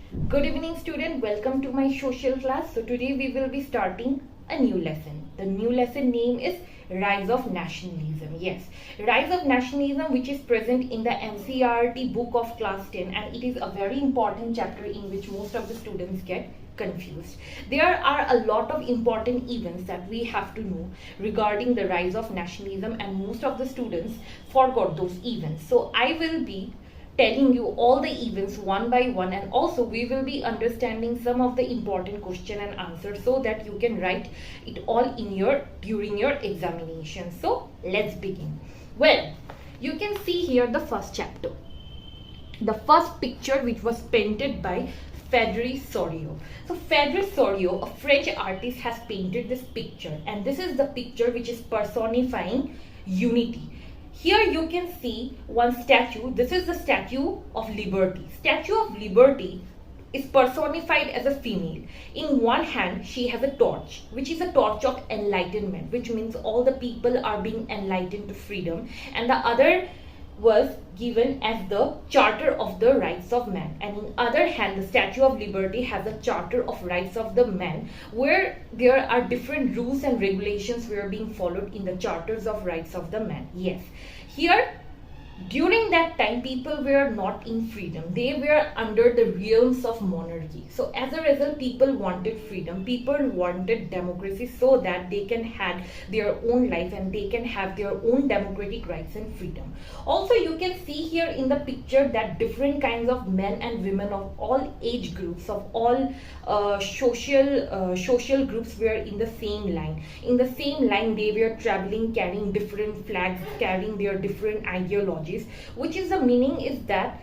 Good evening student, welcome to my social class. So today we will be starting a new lesson. The new lesson name is Rise of Nationalism. Yes, Rise of Nationalism, which is present in the NCERT book of class 10, and it is a very important chapter in which most of the students get confused. There are a lot of important events that we have to know regarding the rise of nationalism, and most of the students forgot those events. So I will be telling you all the events one by one, and also we will be understanding some of the important question and answers so that you can write it all in your during your examination. So let's begin. Well, you can see here the first chapter, the first picture, which was painted by Frédéric Soriot. So Frédéric Soriot, a French artist, has painted this picture, and this is the picture which is personifying unity. Here you can see one statue. This is the Statue of Liberty. Statue of Liberty is personified as a female. In one hand, she has a torch, which is a torch of enlightenment, which means all the people are being enlightened to freedom. And the other was given as the Charter of the Rights of Man. And in other hand, the Statue of Liberty has a Charter of Rights of the Man, where there are different rules and regulations were being followed in the Charters of Rights of the Man. Yes, here during that time people were not in freedom, they were under the realms of monarchy. So as a result, people wanted freedom, people wanted democracy, so that they can have their own life and they can have their own democratic rights and freedom. Also, you can see here in the picture that different kinds of men and women of all age groups, of all social groups were in the same line. In the same line, they were traveling, carrying different flags, carrying their different ideologies, which is the meaning is that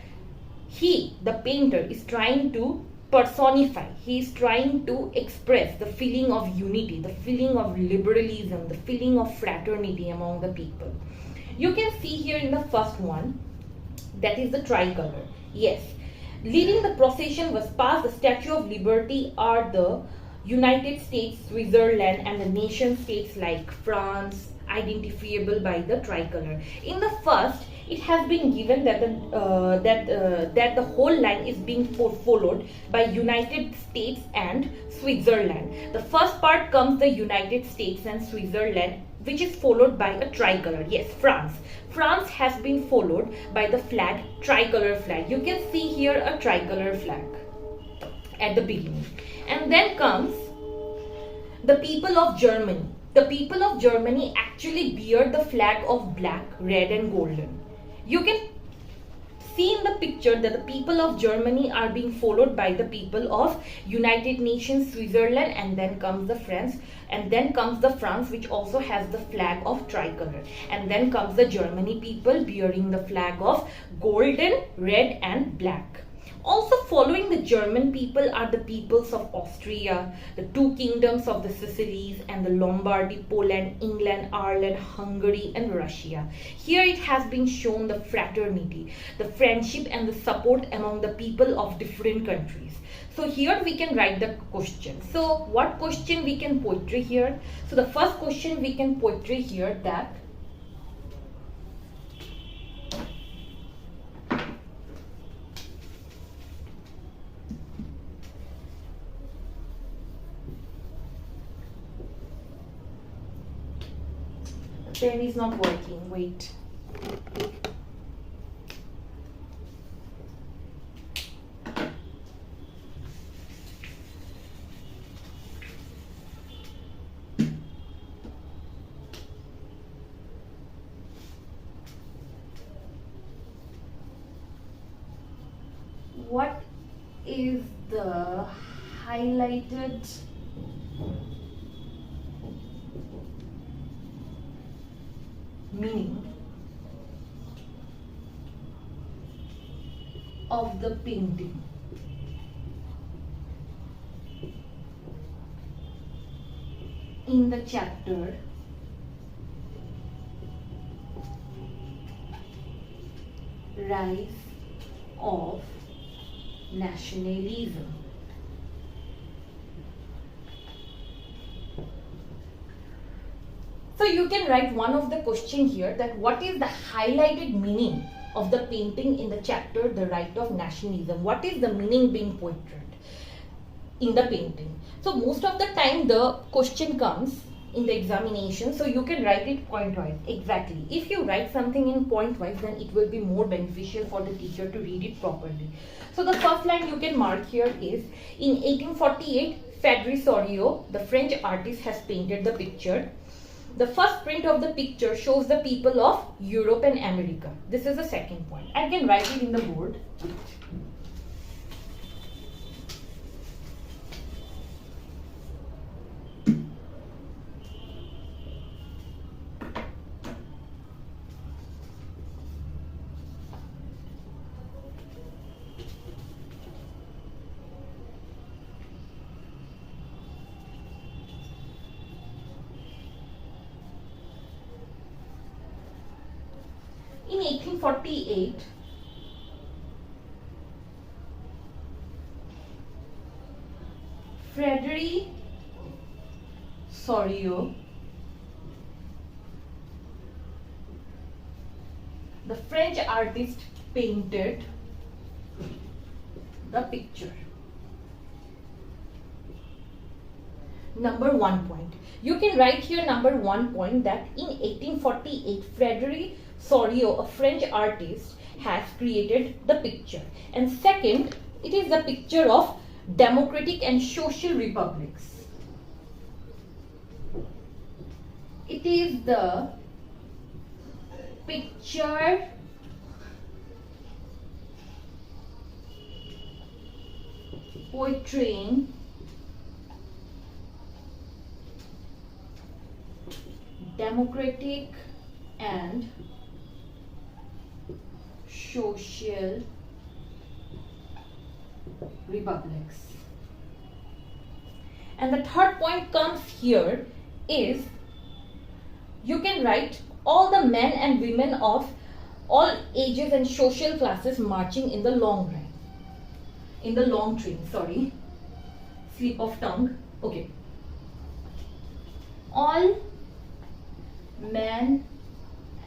he, the painter, is trying to personify, he is trying to express the feeling of unity, the feeling of liberalism, the feeling of fraternity among the people. You can see here in the first one, that is the tricolor. Yes, leading the procession was past the Statue of Liberty are the United States, Switzerland, and the nation states like France, identifiable by the tricolor. In the first, it has been given that the whole line is being followed by United States and Switzerland. The first part comes the United States and Switzerland, which is followed by a tricolor. Yes, France. France has been followed by the flag, tricolor flag. You can see here a tricolor flag at the beginning. And then comes the people of Germany. The people of Germany actually bear the flag of black, red, and golden. You can see in the picture that the people of Germany are being followed by the people of United Nations, Switzerland, and then comes the France, and then comes the France, which also has the flag of tricolor, and then comes the Germany people bearing the flag of golden, red, and black. Also following the German people are the peoples of Austria, the two kingdoms of the Sicilies, and the Lombardy, Poland, England, Ireland, Hungary, and Russia. Here it has been shown the fraternity, the friendship, and the support among the people of different countries. So here we can write the question. So what question we can poetry here? So the first question we can poetry here, that pen is not working. Wait. What is the highlighted meaning of the painting? In the chapter Rise of Nationalism. So you can write one of the question here, that what is the highlighted meaning of the painting in the chapter The Right of Nationalism. What is the meaning being portrayed in the painting? So most of the time the question comes in the examination, so you can write it point wise. Exactly, if you write something in point wise, then it will be more beneficial for the teacher to read it properly. So the first line you can mark here is, in 1848 Federico, the French artist, has painted the picture. The first print of the picture shows the people of Europe and America. This is the second point. I can write it in the board. In 1848, Federico, the French artist, painted the picture. Number 1 point. You can write here number 1 point, that in 1848 Frederic Soriot, a French artist, has created the picture. And second, it is the picture of democratic and social republics. It is the picture portraying democratic and social republics. And the third point comes here is, you can write all the men and women of all ages and social classes marching in the long train. Sorry, slip of tongue. Okay. All men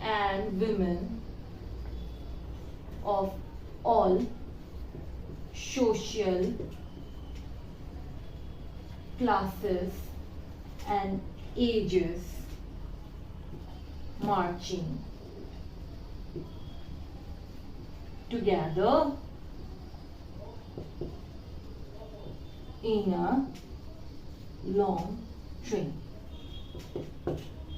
and women of all social classes and ages marching together in a long train.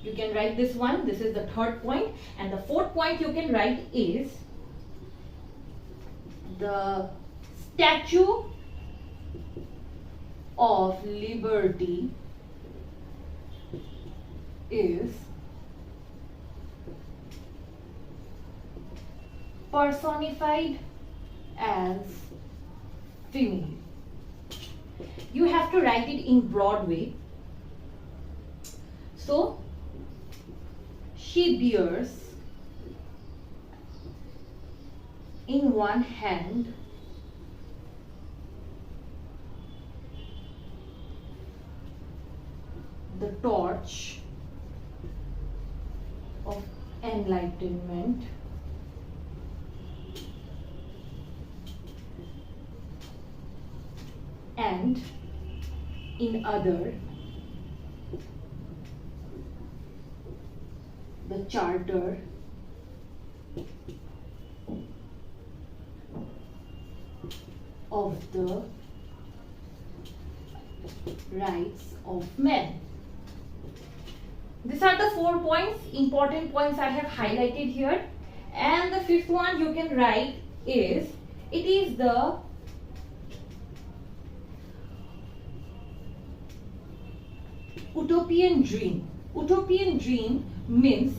You can write this one. This is the third point. And the fourth point you can write is, the Statue of Liberty is personified as female. You have to write it in broad way. So, she bears in one hand the torch of enlightenment, and in other the charter of the rights of men. These are the 4 points, important points I have highlighted here. And the fifth one you can write is, it is the utopian dream. Utopian dream means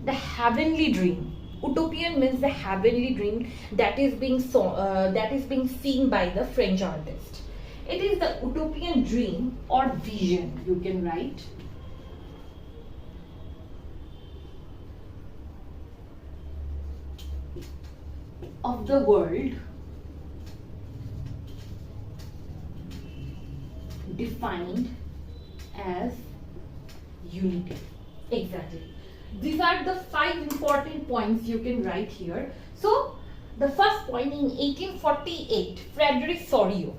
the heavenly dream. Utopian means the heavenly dream that is being seen by the French artist. It is the utopian dream or vision, you can write, of the world defined as unity. Exactly. These are the 5 important points you can write here. So the first point, in 1848, Frédéric Soriot,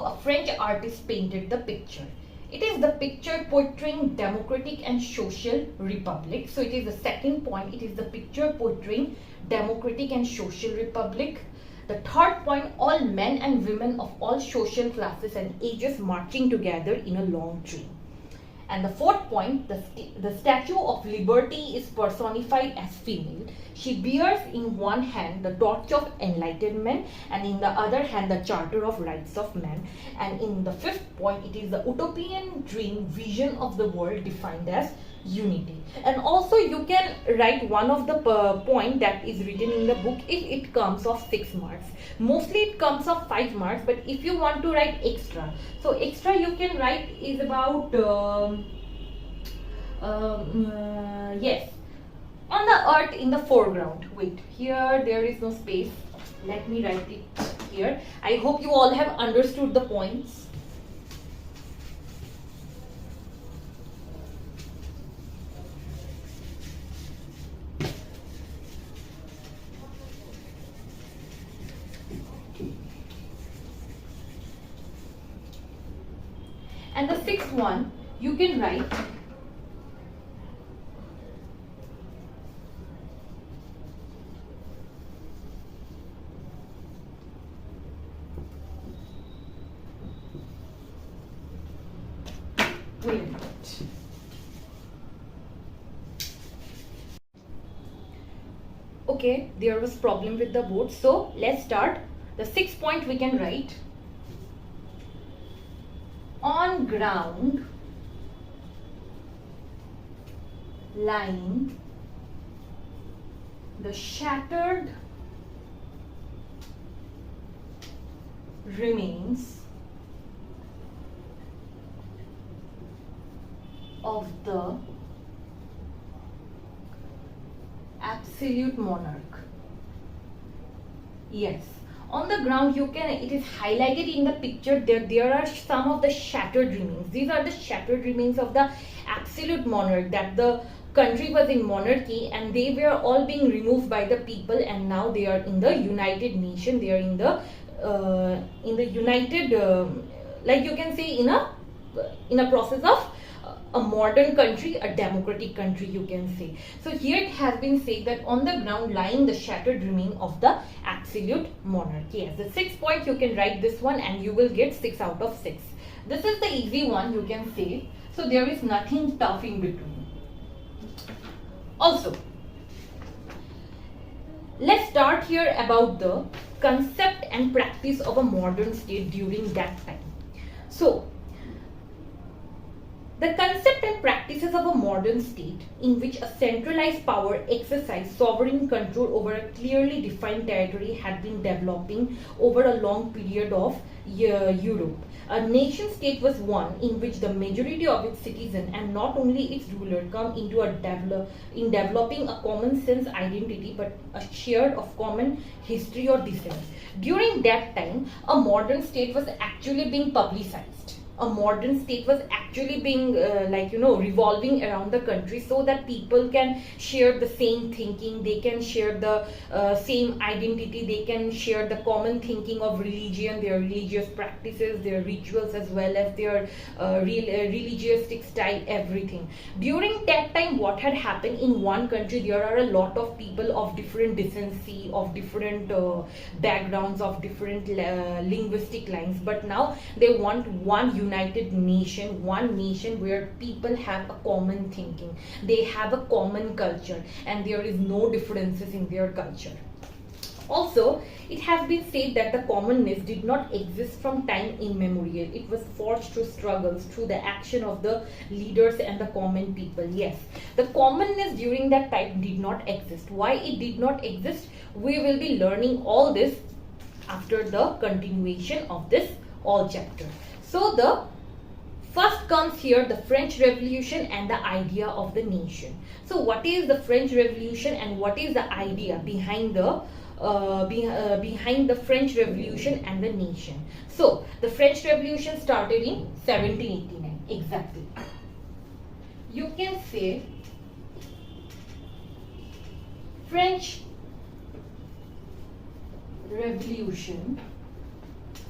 a French artist, painted the picture. It is the picture portraying democratic and social republic. So it is the second point. It is the picture portraying democratic and social republic. The third point, all men and women of all social classes and ages marching together in a long train. And the fourth point, the Statue of Liberty is personified as female. She bears in one hand the torch of enlightenment and in the other hand the Charter of Rights of Man. And in the fifth point, it is the utopian dream vision of the world defined as unity. And also you can write one of the point that is written in the book if it comes of 6 marks. Mostly it comes of 5 marks, but if you want to write extra, so extra you can write is about yes, on the earth in the foreground. Wait, here there is no space, let me write it here. I hope you all have understood the points. And the sixth one, you can write wait a minute. Okay, there was problem with the board, so let's start. The sixth point we can write: on ground lying the shattered remains of the absolute monarch. Yes, on the ground you can, it is highlighted in the picture that there are some of the shattered remains. These are the shattered remains of the absolute monarch, that the country was in monarchy and they were all being removed by the people, and now they are in the United Nation. They are in the United, like you can say, in a process of a modern country, a democratic country, you can say. So here it has been said that on the ground lying the shattered remain of the absolute monarchy. Yes, the sixth point you can write this one and you will get 6 out of 6. This is the easy one, you can say. So there is nothing tough in between. Also, let's start here about the concept and practice of a modern state during that time. So the concept and practices of a modern state in which a centralized power exercised sovereign control over a clearly defined territory had been developing over a long period of Europe. A nation state was one in which the majority of its citizens and not only its ruler come into developing a common sense identity but a share of common history or descent. During that time, a modern state was actually being publicized. A modern state was actually being revolving around the country so that people can share the same thinking, they can share the same identity, they can share the common thinking of religion, their religious practices, their rituals, as well as their religious style, everything. During that time, what had happened in one country, there are a lot of people of different decency, of different backgrounds, of different linguistic lines, but now they want one united nation, one nation where people have a common thinking, they have a common culture, and there is no differences in their culture. Also, it has been said that the commonness did not exist from time immemorial. It was forged through struggles, through the action of the leaders and the common people. Yes, the commonness during that time did not exist. Why it did not exist? We will be learning all this after the continuation of this all chapter. So the first comes here the French Revolution and the idea of the nation. So what is the French Revolution and what is the idea behind the French Revolution and the nation? So the French Revolution started in 1789 exactly. You can say French Revolution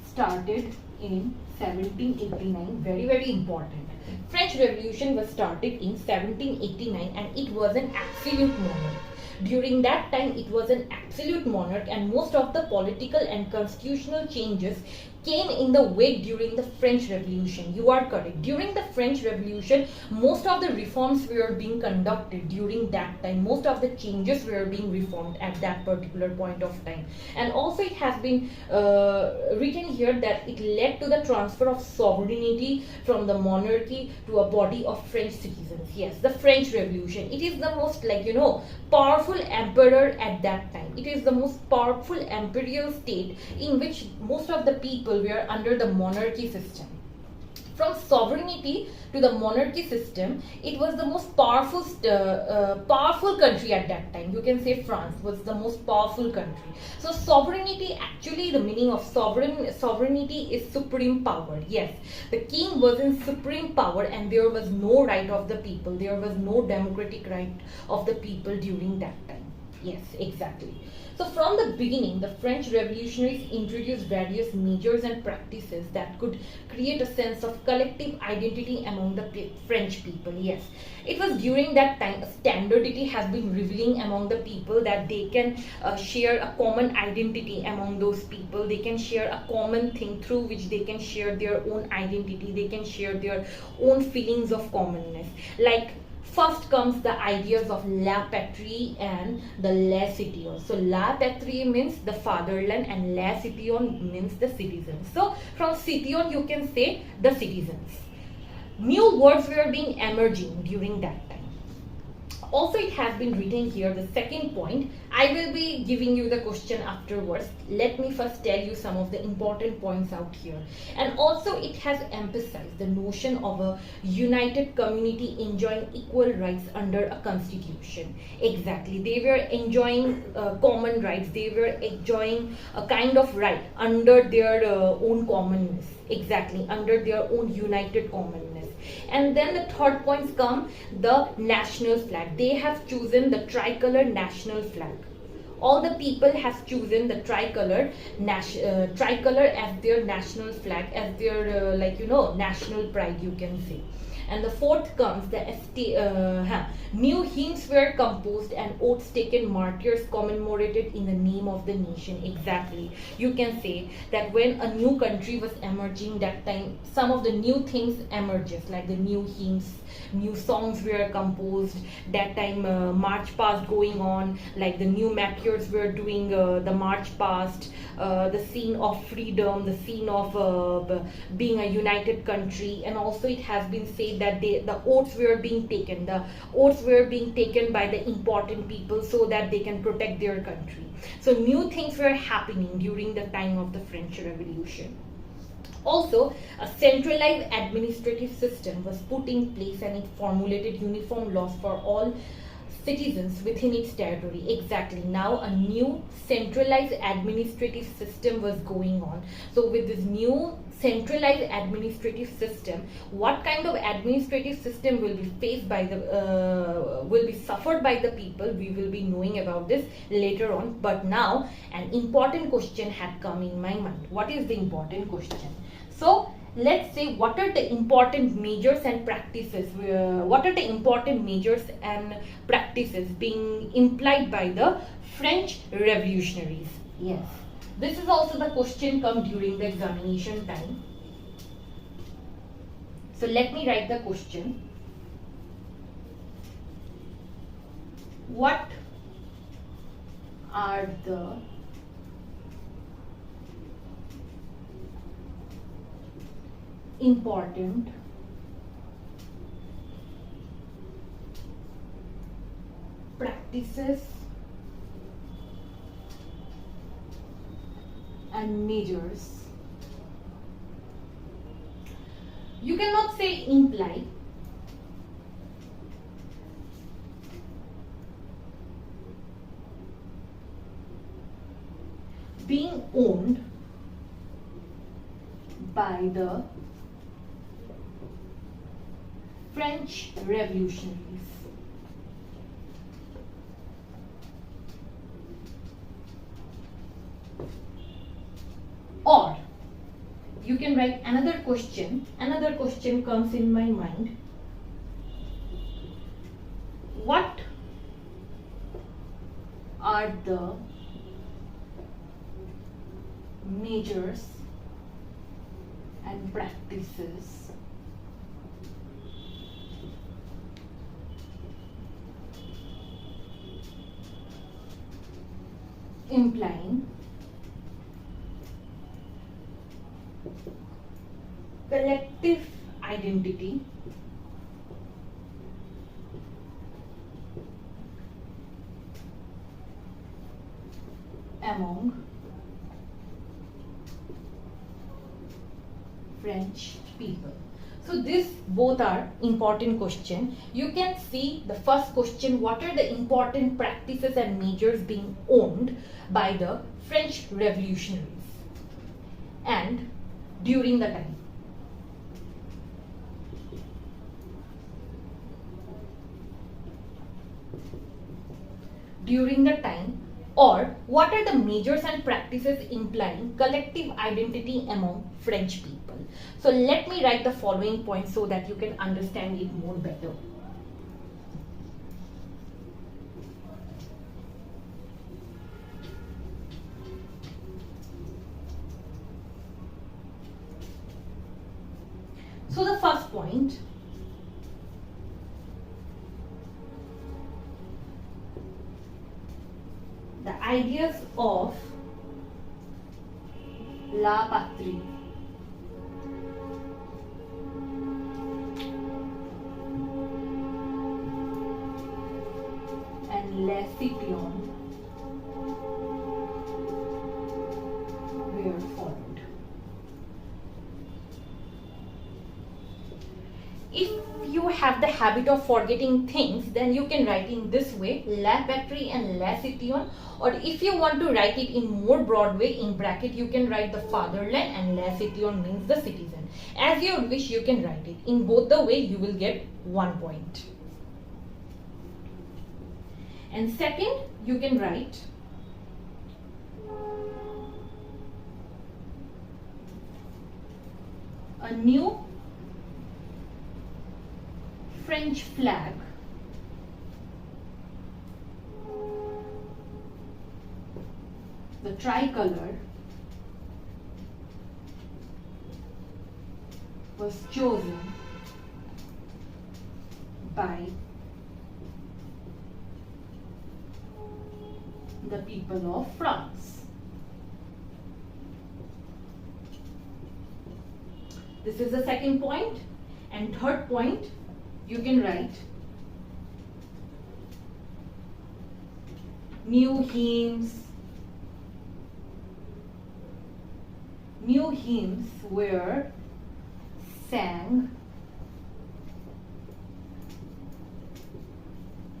started in 1789. Very, very important. French Revolution was started in 1789 and it was an absolute monarch. During that time, it was an absolute monarch and most of the political and constitutional changes came in the wake during the French Revolution. You are correct. During the French Revolution, most of the reforms were being conducted during that time. Most of the changes were being reformed at that particular point of time. And also it has been written here that it led to the transfer of sovereignty from the monarchy to a body of French citizens. Yes, the French Revolution. It is the most powerful emperor at that time. It is the most powerful imperial state in which most of the people were under the monarchy system. From sovereignty to the monarchy system, it was the most powerful country at that time. You can say France was the most powerful country. So sovereignty, actually the meaning of sovereignty is supreme power. Yes, the king was in supreme power and there was no right of the people. There was no democratic right of the people during that time. Yes, exactly. So from the beginning, the French revolutionaries introduced various measures and practices that could create a sense of collective identity among the French people. Yes, it was during that time a standardity has been revealing among the people that they can share a common identity among those people. They can share a common thing through which they can share their own identity. They can share their own feelings of commonness. Like, first comes the ideas of la patrie and the les citoyens. So la patrie means the fatherland and les citoyens means the citizens. So from citoyen you can say the citizens. New words were being emerging during that time. Also, it has been written here, the second point. I will be giving you the question afterwards. Let me first tell you some of the important points out here. And also, it has emphasized the notion of a united community enjoying equal rights under a constitution. Exactly. They were enjoying common rights. They were enjoying a kind of right under their own commonness. Exactly. Under their own united commonness. And then the third points come the national flag. They have chosen the tricolor national flag. All the people have chosen the tricolor as their national flag, as their national pride, you can say. And the fourth comes the new hymns were composed and oaths taken, martyrs commemorated in the name of the nation. Exactly. You can say that when a new country was emerging that time, some of the new things emerges, like the new hymns, new songs were composed that time, march past going on, like the new martyrs were doing the march past, the scene of freedom, the scene of being a united country. And also it has been said that the oaths were being taken. The oaths were being taken by the important people so that they can protect their country. So new things were happening during the time of the French Revolution. Also, a centralized administrative system was put in place and it formulated uniform laws for all citizens within its territory. Exactly. Now a new centralized administrative system was going on. So with this new centralized administrative system, what kind of administrative system will be faced by the will be suffered by the people, we will be knowing about this later on. But now an important question had come in my mind. What is the important question? So let's say, what are the important measures and practices? What are the important measures and practices being implied by the French revolutionaries? Yes, this is also the question come during the examination time. So let me write the question. What are the important practices and measures? You cannot say imply. Being owned by the French revolutionaries. Or you can write another question. Another question comes in my mind. What are the measures and practices implying collective identity among French people? So these both are important questions. You can see the first question, what are the important practices and measures being owned by the French revolutionaries and during the time. During the time, or what are the measures and practices implying collective identity among French people? So let me write the following points so that you can understand it more better. So the first point, the ideas of la patrie and les citoyens were followed. If you have the habit of forgetting things, then you can write in this way, la patrie and la citoyen. Or if you want to write it in more broad way, in bracket you can write the fatherland, and la citoyen means the citizen. As you wish, you can write it. In both the way, you will get 1 point. And second, you can write a new French flag the tricolor was chosen by the people of France. This is the second point. And third point, you can write new hymns were sang,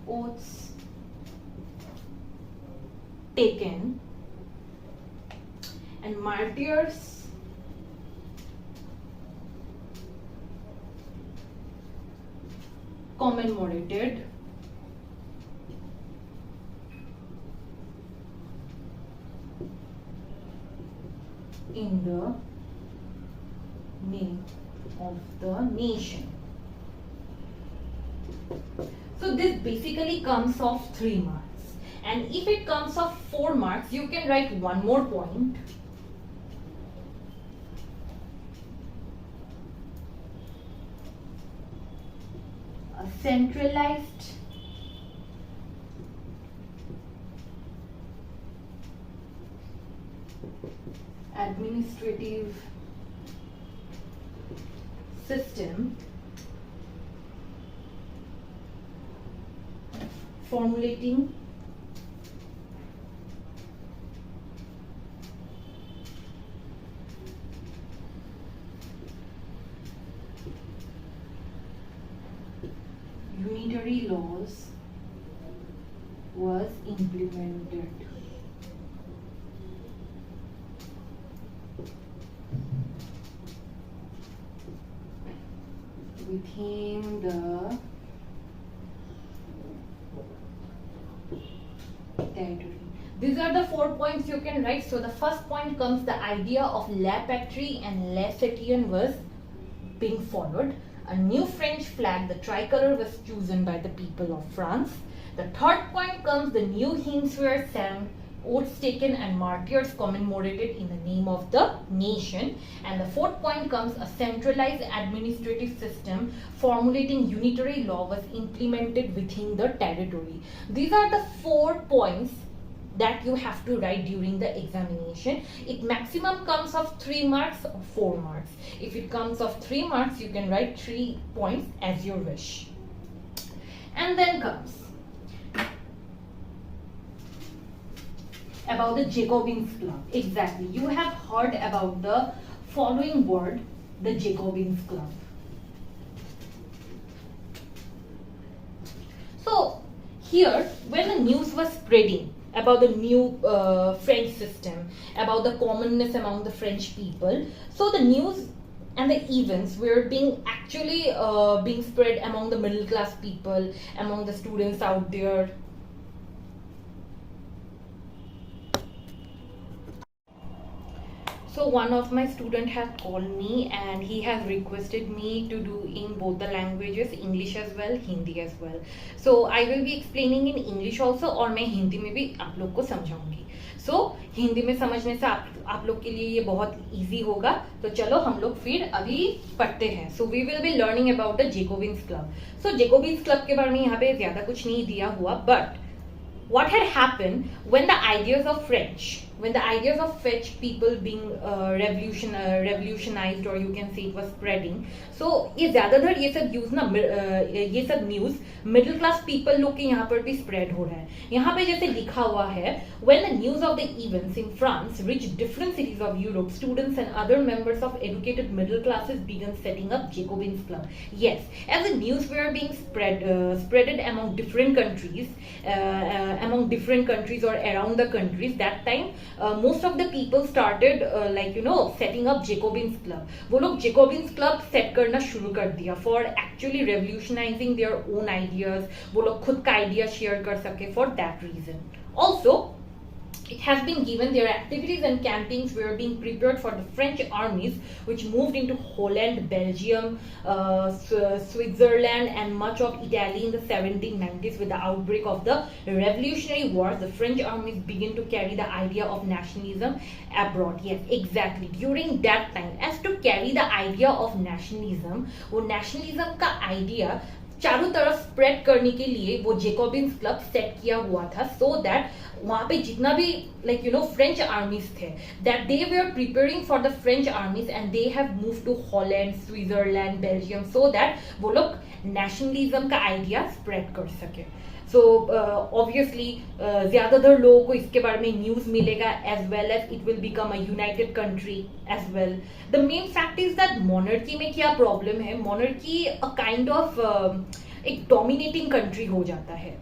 oaths taken, and martyrs commemorated in the name of the nation. So this basically comes off 3 marks. And if it comes off 4 marks, you can write one more point. A centralized administrative system formulating unitary laws was implemented. Within the territory. these are the 4 points you can write. So the first point comes the idea of la patrie and la citoyenne was being followed. A new French flag, the tricolor, was chosen by the people of France. The third point comes the new hymns were sung, oaths taken and martyrs commemorated in the name of the nation. And the fourth point comes a centralized administrative system formulating unitary law was implemented within the territory. These are the 4 points that you have to write during the examination. It maximum comes of 3 marks or 4 marks. If it comes of 3 marks, you can write 3 points as your wish. And then comes about the Jacobins Club. Exactly, you have heard about the following word, the Jacobins Club. So here, when the news was spreading about the new French system, about the commonness among the French people, so the news and the events were being actually being spread among the middle class people, among the students out there. So one of my student has called me and he has requested me to do in both the languages, English as well, Hindi as well. So I will be explaining in English also और मैं हिंदी में भी आप लोग को समझाऊंगी. So Hindi में समझने से आप लोग के लिए ये बहुत इजी होगा. तो चलो हम लोग फिर अभी पढ़ते हैं. So we will be learning about the Jacobins Club. So Jacobins Club के बारे में यहाँ पे ज़्यादा कुछ नहीं दिया हुआ, but what had happened when the ideas of French people being revolutionized, or you can say it was spreading. So ये ज़्यादातर ये सब न्यूज़ मिडिल क्लास पीपल लोग के यहाँ पर भी स्प्रेड हो रहा है. यहाँ पे जैसे लिखा हुआ है, when the news of the events in France reached different cities of Europe, students and other members of educated middle classes began setting up Jacobins Club. Yes, as the news were being spreaded among different countries, or around the countries, that time most of the people started setting up Jacobins Club. वो लोग Jacobins Club set करना शुरू कर दिया for actually revolutionizing their own ideas. वो लोग खुद का idea share कर सके for that reason. Also, it has been given their activities and campaigns were being prepared for the French armies which moved into Holland, Belgium, Switzerland and much of Italy in the 1790s. With the outbreak of the Revolutionary Wars, the French armies began to carry the idea of nationalism abroad. Yes, exactly. During that time, as to carry the idea of nationalism, वो nationalism का idea चारों तरफ spread करने के लिए वो जेकोबिन्स club set किया हुआ था, सो दैट वहां पे जितना भी फ्रेंच आर्मीज थे, that they were preparing for the French armies and they have move to Holland, Switzerland, Belgium, so that वो लोग नेशनलिज्म का आइडिया स्प्रेड कर सके. सो ऑब्वियसली ज्यादातर लोगों को इसके बारे में न्यूज मिलेगा, as well as it will become a united country as well. The main fact is that monarchy में क्या प्रॉब्लम है, मोनर्की अ काइंड ऑफ एक डोमिनेटिंग कंट्री हो जाता है.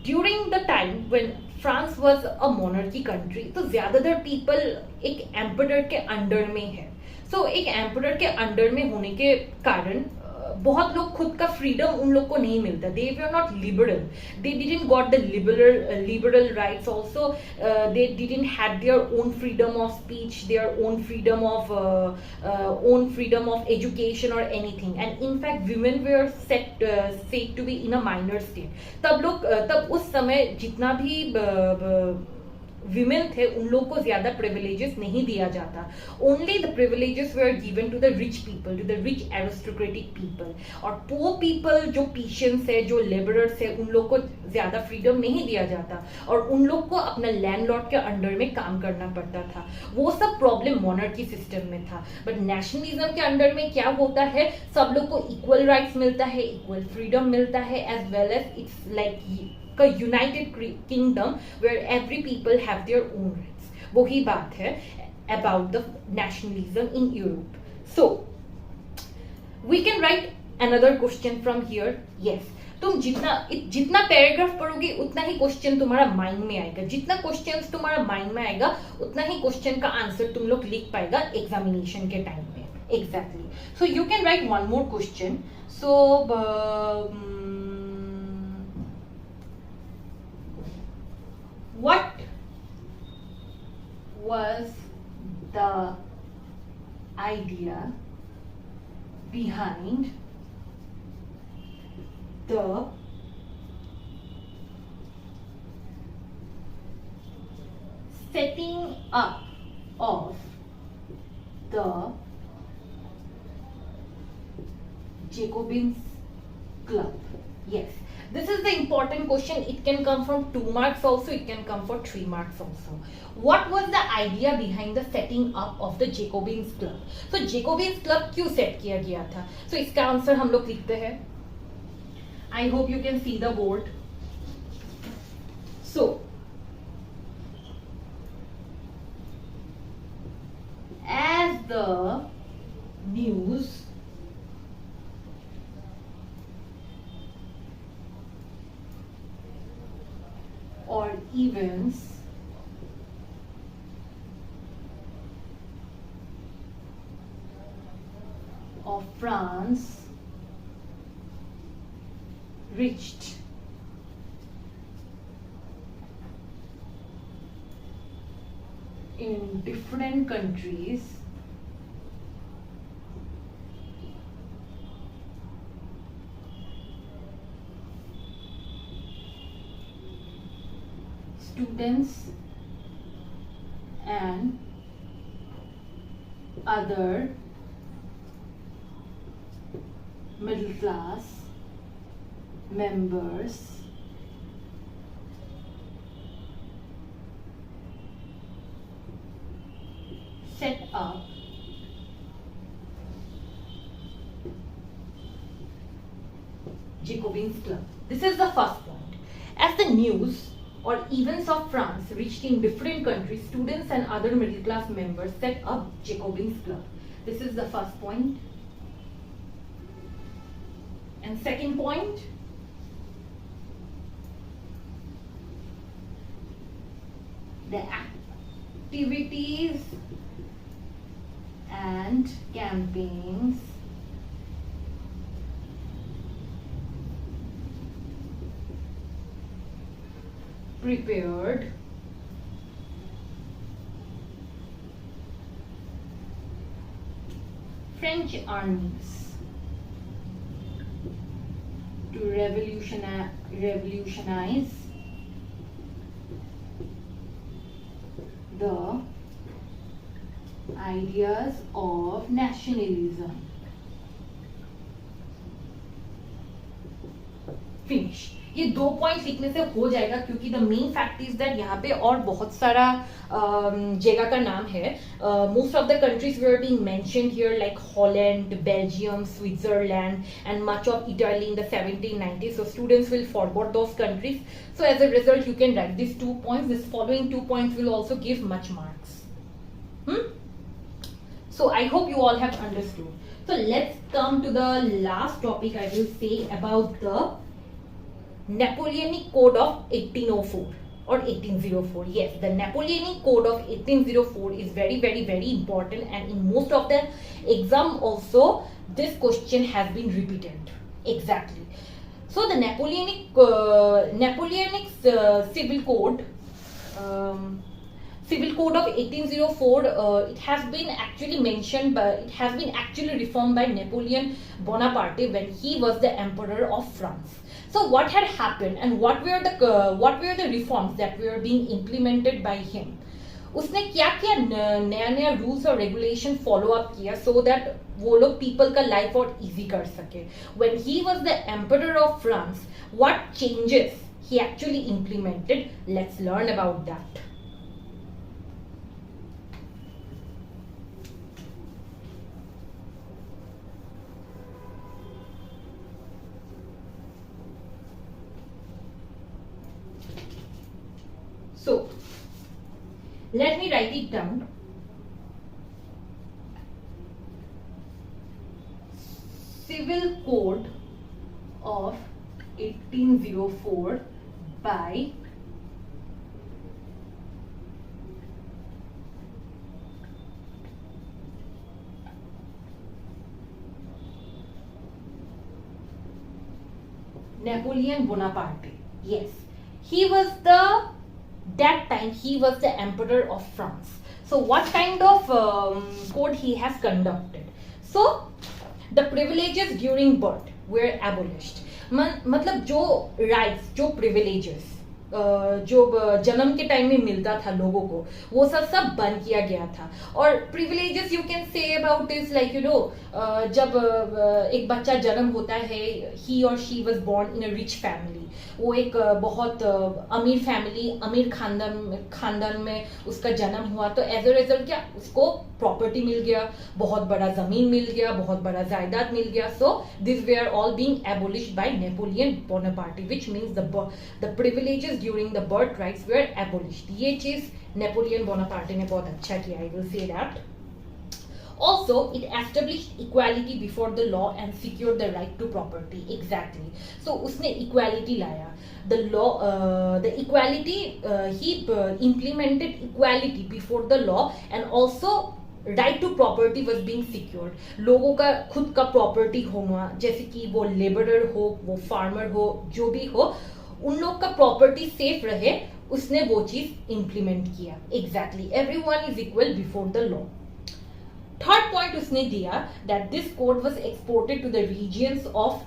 During the time when France was a monarchy country, तो ज्यादातर people एक एम्परर के अंडर में है. सो एक एम्परर के अंडर में होने के कारण बहुत लोग खुद का फ्रीडम उन लोग को नहीं मिलता. They were not liberal, they didn't got the liberal rights. Also they didn't have their own freedom of speech, their own freedom of education और anything. And in fact women were said to be in a minor state. तब उस समय जितना भी women थे उन लोग को ज्यादा प्रिविलेजेस नहीं दिया जाता. Only the privileges were given to the rich people, to the rich aristocratic people. और पुअर पीपल जो पीशियंस है, जो लेबरर्स है, उन लोग को ज्यादा फ्रीडम नहीं दिया जाता और उन लोग को अपना लैंडलॉर्ड के अंडर में काम करना पड़ता था. वो सब प्रॉब्लम मोनर्की सिस्टम में था. बट नेशनलिज्म के अंडर में क्या होता है, सब लोग को इक्वल राइट्स मिलता है, इक्वल फ्रीडम मिलता है, as well as it's like a united kingdom where every people have their own rights. वही बात है about the nationalism in Europe. So we can write another question from here. Yes, तुम जितना paragraph पढ़ोगे उतना ही question तुम्हारा mind में आएगा. जितना क्वेश्चन तुम्हारा माइंड में आएगा उतना ही क्वेश्चन का आंसर तुम लोग लिख पाएगा एग्जामिनेशन के टाइम में. Exactly. So you can write one more question. So was the idea behind the setting up of the Jacobins Club? Yes, this is the important question. It can come from 2 marks also, it can come for 3 marks also. What was the idea behind the setting up of the Jacobins Club? So Jacobins Club क्यों set किया गया था? So इसका answer हम लोग लिखते हैं. I hope you can see the board. So as the news or events of France reached in different countries, students and other middle class members set up Jacobins Club. This is the first point. As the news or events of France reached in different countries, students and other middle class members set up Jacobins Club. This is the first point. And second point, the activities and campaigns prepared French armies to revolutionize the ideas of nationalism. Finish. ये 2 point लिखने से हो जाएगा क्योंकि the main fact is that यहाँ पे और बहुत सारा जगह का नाम है. Most of the countries we are being mentioned here like Holland, Belgium, Switzerland and much of Italy in the 1790s. So students will forget those countries. So as a result you can write these 2 points. This following 2 points will also give much marks. So I hope you all have understood. So let's come to the last topic I will say about the Napoleonic Code of 1804 or 1804. Yes, the Napoleonic Code of 1804 is very important, and in most of the exam also this question has been repeated. Exactly. So the Napoleonic Civil Code of 1804, it has been actually mentioned, but it has been actually reformed by Napoleon Bonaparte when he was the emperor of France. So what had happened and what were the reforms that were being implemented by him? उसने क्या क्या नया rules और regulation follow up किया सो that वो लोग people का life और इजी कर सके. When he was the emperor of France, what changes he actually implemented? Let's learn about that. So let me write it down. Civil Code of 1804 by Napoleon Bonaparte. Yes, he was that time he was the emperor of France. So what kind of code he has conducted? So the privileges during birth were abolished. मतलब जो rights, जो privileges जो जन्म के time में मिलता था लोगों को, वो सब बंद किया गया था. और privileges you can say about is like you know, जब एक बच्चा जन्म होता है, ही और she was born in a rich family, वो एक बहुत अमीर फैमिली, अमीर खानदान में उसका जन्म हुआ, तो एज अ रिजल्ट क्या उसको प्रॉपर्टी मिल गया, बहुत बड़ा जमीन मिल गया, बहुत बड़ा जायदाद मिल गया. So this we are all being abolished by Napoleon Bonaparte, which means the privileges during the birth rights were abolished. ये चीज नेपोलियन बोनापार्ट ने बहुत अच्छा किया, I will say that. Also, it established equality before the law and secured the right to property. Exactly. So, उसने equality लाया. The law, the equality, he implemented equality before the law, and also right to property was being secured. लोगों का खुद का property होना, जैसे कि वो लेबरर हो, वो फार्मर हो, जो भी हो, उन लोग का प्रॉपर्टी सेफ रहे, उसने वो चीज इंप्लीमेंट किया. Exactly, everyone is equal before the law. Third point उसने दिया that this code was exported to the regions of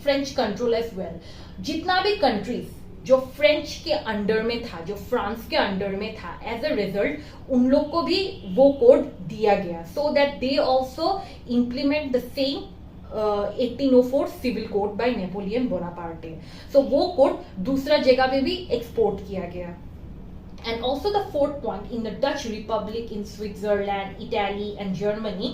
French control as well. जितना भी कंट्रीज जो फ्रेंच के अंडर में था, जो फ्रांस के अंडर में था, एज अ रिजल्ट उन लोग को भी वो कोड दिया गया, so that they also implement the same 1804 civil code by Napoleon Bonaparte. So वो कोड दूसरा जगह पे भी एक्सपोर्ट किया गया. And also the fourth point, in the Dutch Republic, in Switzerland, Italy and Germany,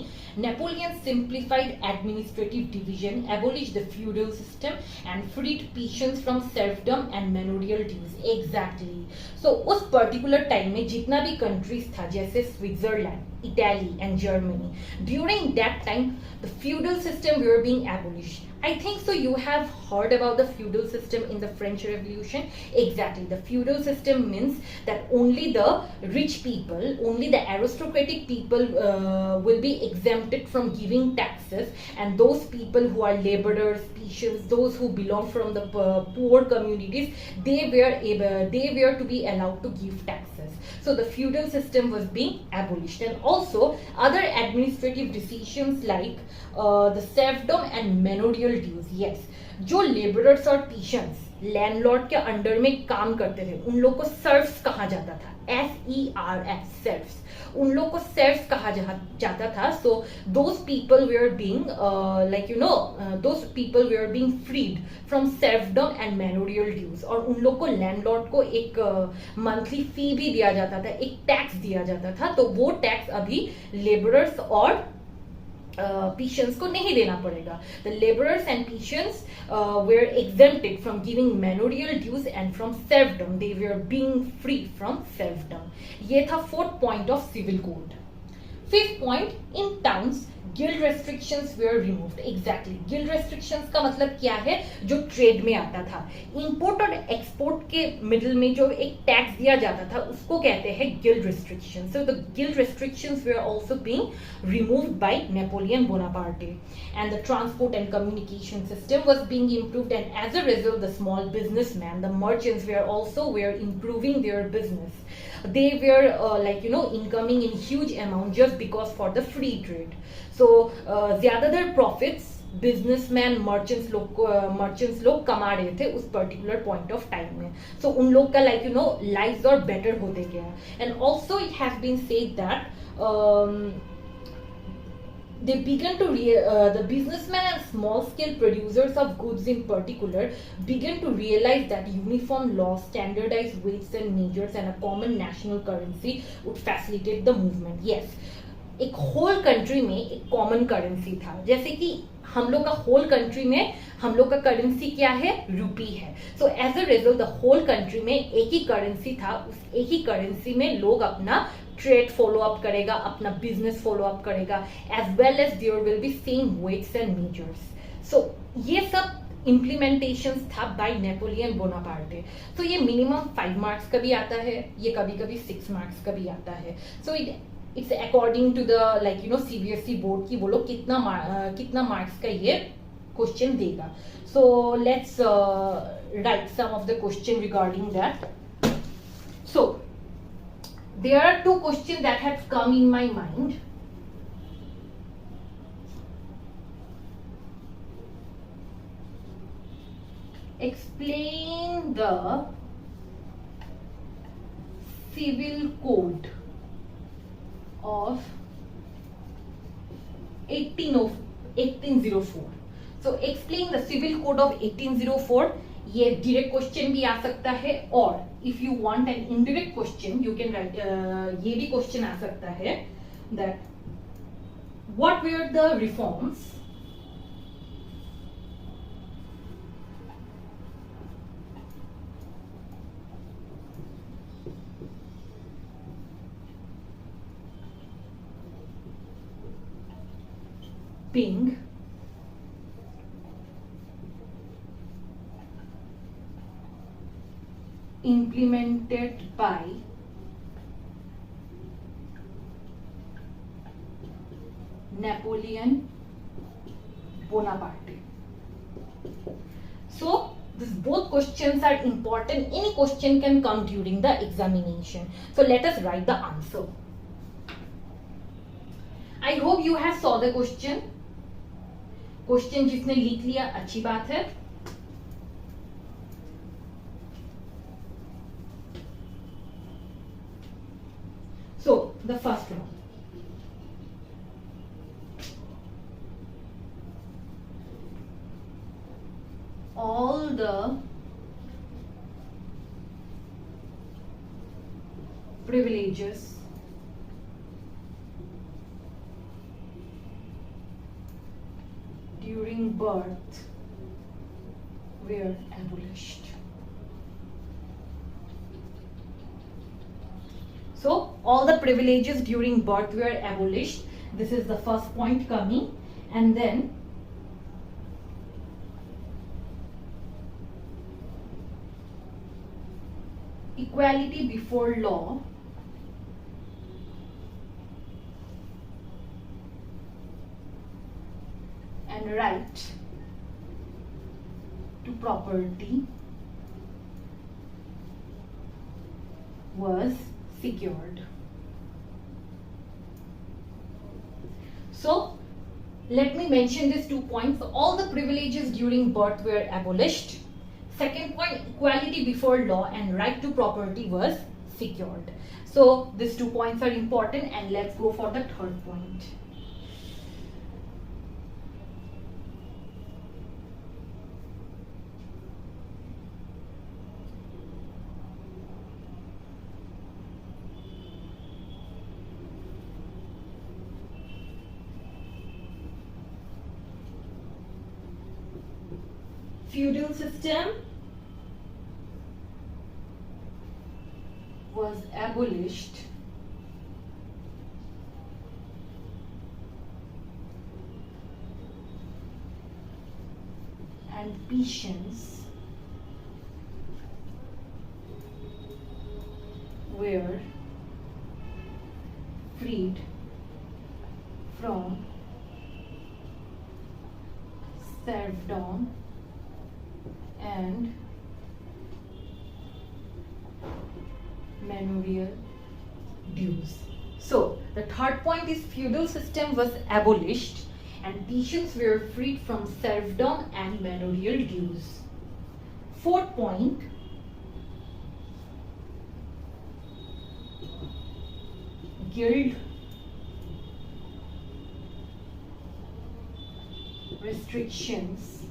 Napoleon simplified administrative division, abolished the feudal system and freed peasants from serfdom and manorial dues. Exactly. So उस particular time में जितना भी countries था, जैसे Switzerland, Italy and Germany, during that time the feudal system were being abolished. I think so you have heard about the feudal system in the French Revolution. Exactly, the feudal system means that only the rich people, only the aristocratic people will be exempted from giving taxes, and those people who are laborers, peasants, those who belong from the poor communities, they were to be allowed to give taxes. So the feudal system was being abolished, and also other administrative decisions like the serfdom and manorial dues. Yes, जो laborers और peasants landlord के under में काम करते थे, उन लोग को सर्फ्स कहा जाता था. SERFs, serfs. उन लोग को सर्फ्स कहा जाता था. So those people were being like you know, those people were being freed from serfdom and manorial dues. और उन लोग को लैंडलॉर्ड को एक मंथली फी भी दिया जाता था, एक टैक्स दिया जाता था. तो वो टैक्स अभी लेबरर्स और peasants को नहीं देना पड़ेगा. The laborers and peasants were exempted from giving manorial dues and from serfdom. They were being free from serfdom. ये था fourth point of civil code. Fifth point, in towns guild restrictions were removed. Exactly, guild restrictions का मतलब क्या है, जो trade में आता था. इंपोर्ट और एक्सपोर्ट के मिडिल में जो एक टैक्स दिया जाता था, उसको कहते हैं guild restriction. So the guild restrictions were also being removed by Napoleon Bonaparte, and the transport and communication system was being improved, and as a result the small businessman, the merchants were improving their business. They were like you know incoming in huge amount just because for the free trade. So ज्यादातर profits businessman merchants लोग कमा रहे थे उस particular point of time में. सो उन लोग का लाइक यू नो लाइव्स और बेटर होते गया. And also it has been said that they began to the businessmen and small scale producers of goods in particular began to realize that uniform laws, standardized weights and measures and a common national currency would facilitate the movement. Yes, एक whole country में एक common currency था. जैसे कि हम लोग का whole country में हम लोग का करेंसी क्या है, रूपी है. So as a result the whole country में एक ही करेंसी था. उस एक ही करेंसी में लोग अपना ट्रेड फॉलो अप करेगा, अपना बिजनेस फॉलो अप करेगा, as well as there will be same weights and measures. So ये सब इम्प्लीमेंटेशंस था बाय नेपोलियन बोनापार्टे. तो ये मिनिमम 5 मार्क्स का भी आता है, ये कभी कभी 6 मार्क्स का भी आता है. So it's according to the like you know CBSE board की वो लोग कितना मार्क्स का ये क्वेश्चन देगा. So let's write some of the question regarding that. So there are two questions that have come in my mind. Explain the civil code of 1804. So explain the civil code of 1804. ये direct question भी आ सकता है, और if you want an indirect question you can write ये भी question आ सकता है that what were the reforms being implemented by Napoleon Bonaparte. So these both questions are important. Any question can come during the examination. So let us write the answer. I hope you have saw the question. Question जिसने लिख लिया अच्छी बात है. So the first one, all the privileges during birth were abolished. So all the privileges during birth were abolished. This is the first point coming, and then equality before law and right to property was secured. So let me mention these 2 points. All the privileges during birth were abolished. Second point, equality before law and right to property was secured. So these 2 points are important, and let's go for the third point. Feudal system was abolished and peasants were freed from serfdom and manorial dues. So the third point is feudal system was abolished and peasants were freed from serfdom and manorial dues. Fourth point, guild restrictions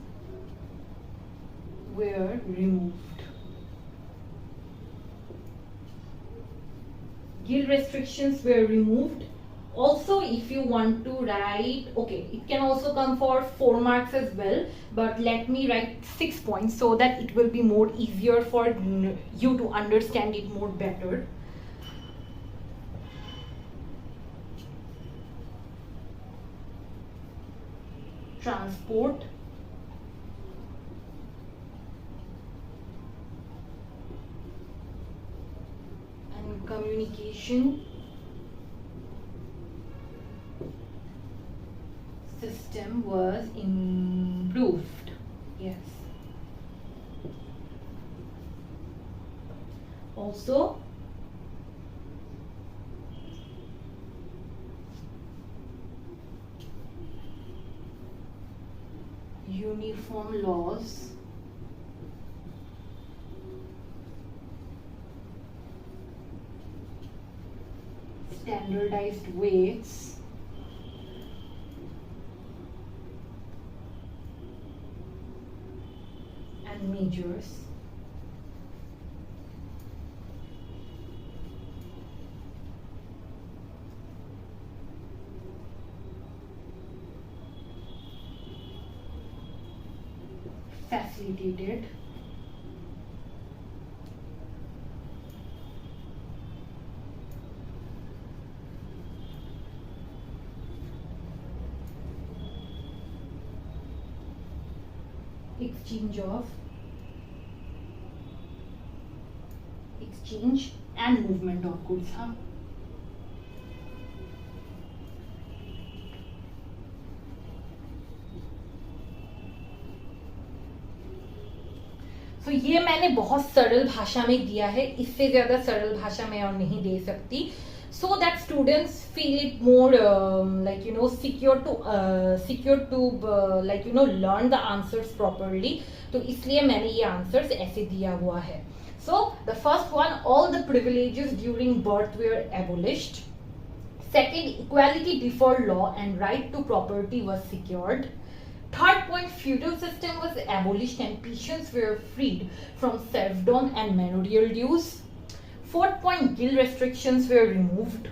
were removed. Guild restrictions were removed. Also, if you want to write, okay, it can also come for 4 marks as well, but let me write 6 points so that it will be more easier for you to understand it more better. Transport, and communication system was improved. Yes. Also, uniform laws, standardized weights, and measures. Facilitated exchange and movement of goods. तो ये मैंने बहुत सरल भाषा में दिया है, इससे ज्यादा सरल भाषा मैं और नहीं दे सकती, so that students feel it more secure to learn the answers properly. तो इसलिए मैंने ये आंसर्स ऐसे दिया हुआ है. So the first one, all the privileges during birth were abolished. Second, equality before law and right to property was secured. Third point, feudal system was abolished and peasants were freed from serfdom and manorial dues. Fourth point, guild restrictions were removed.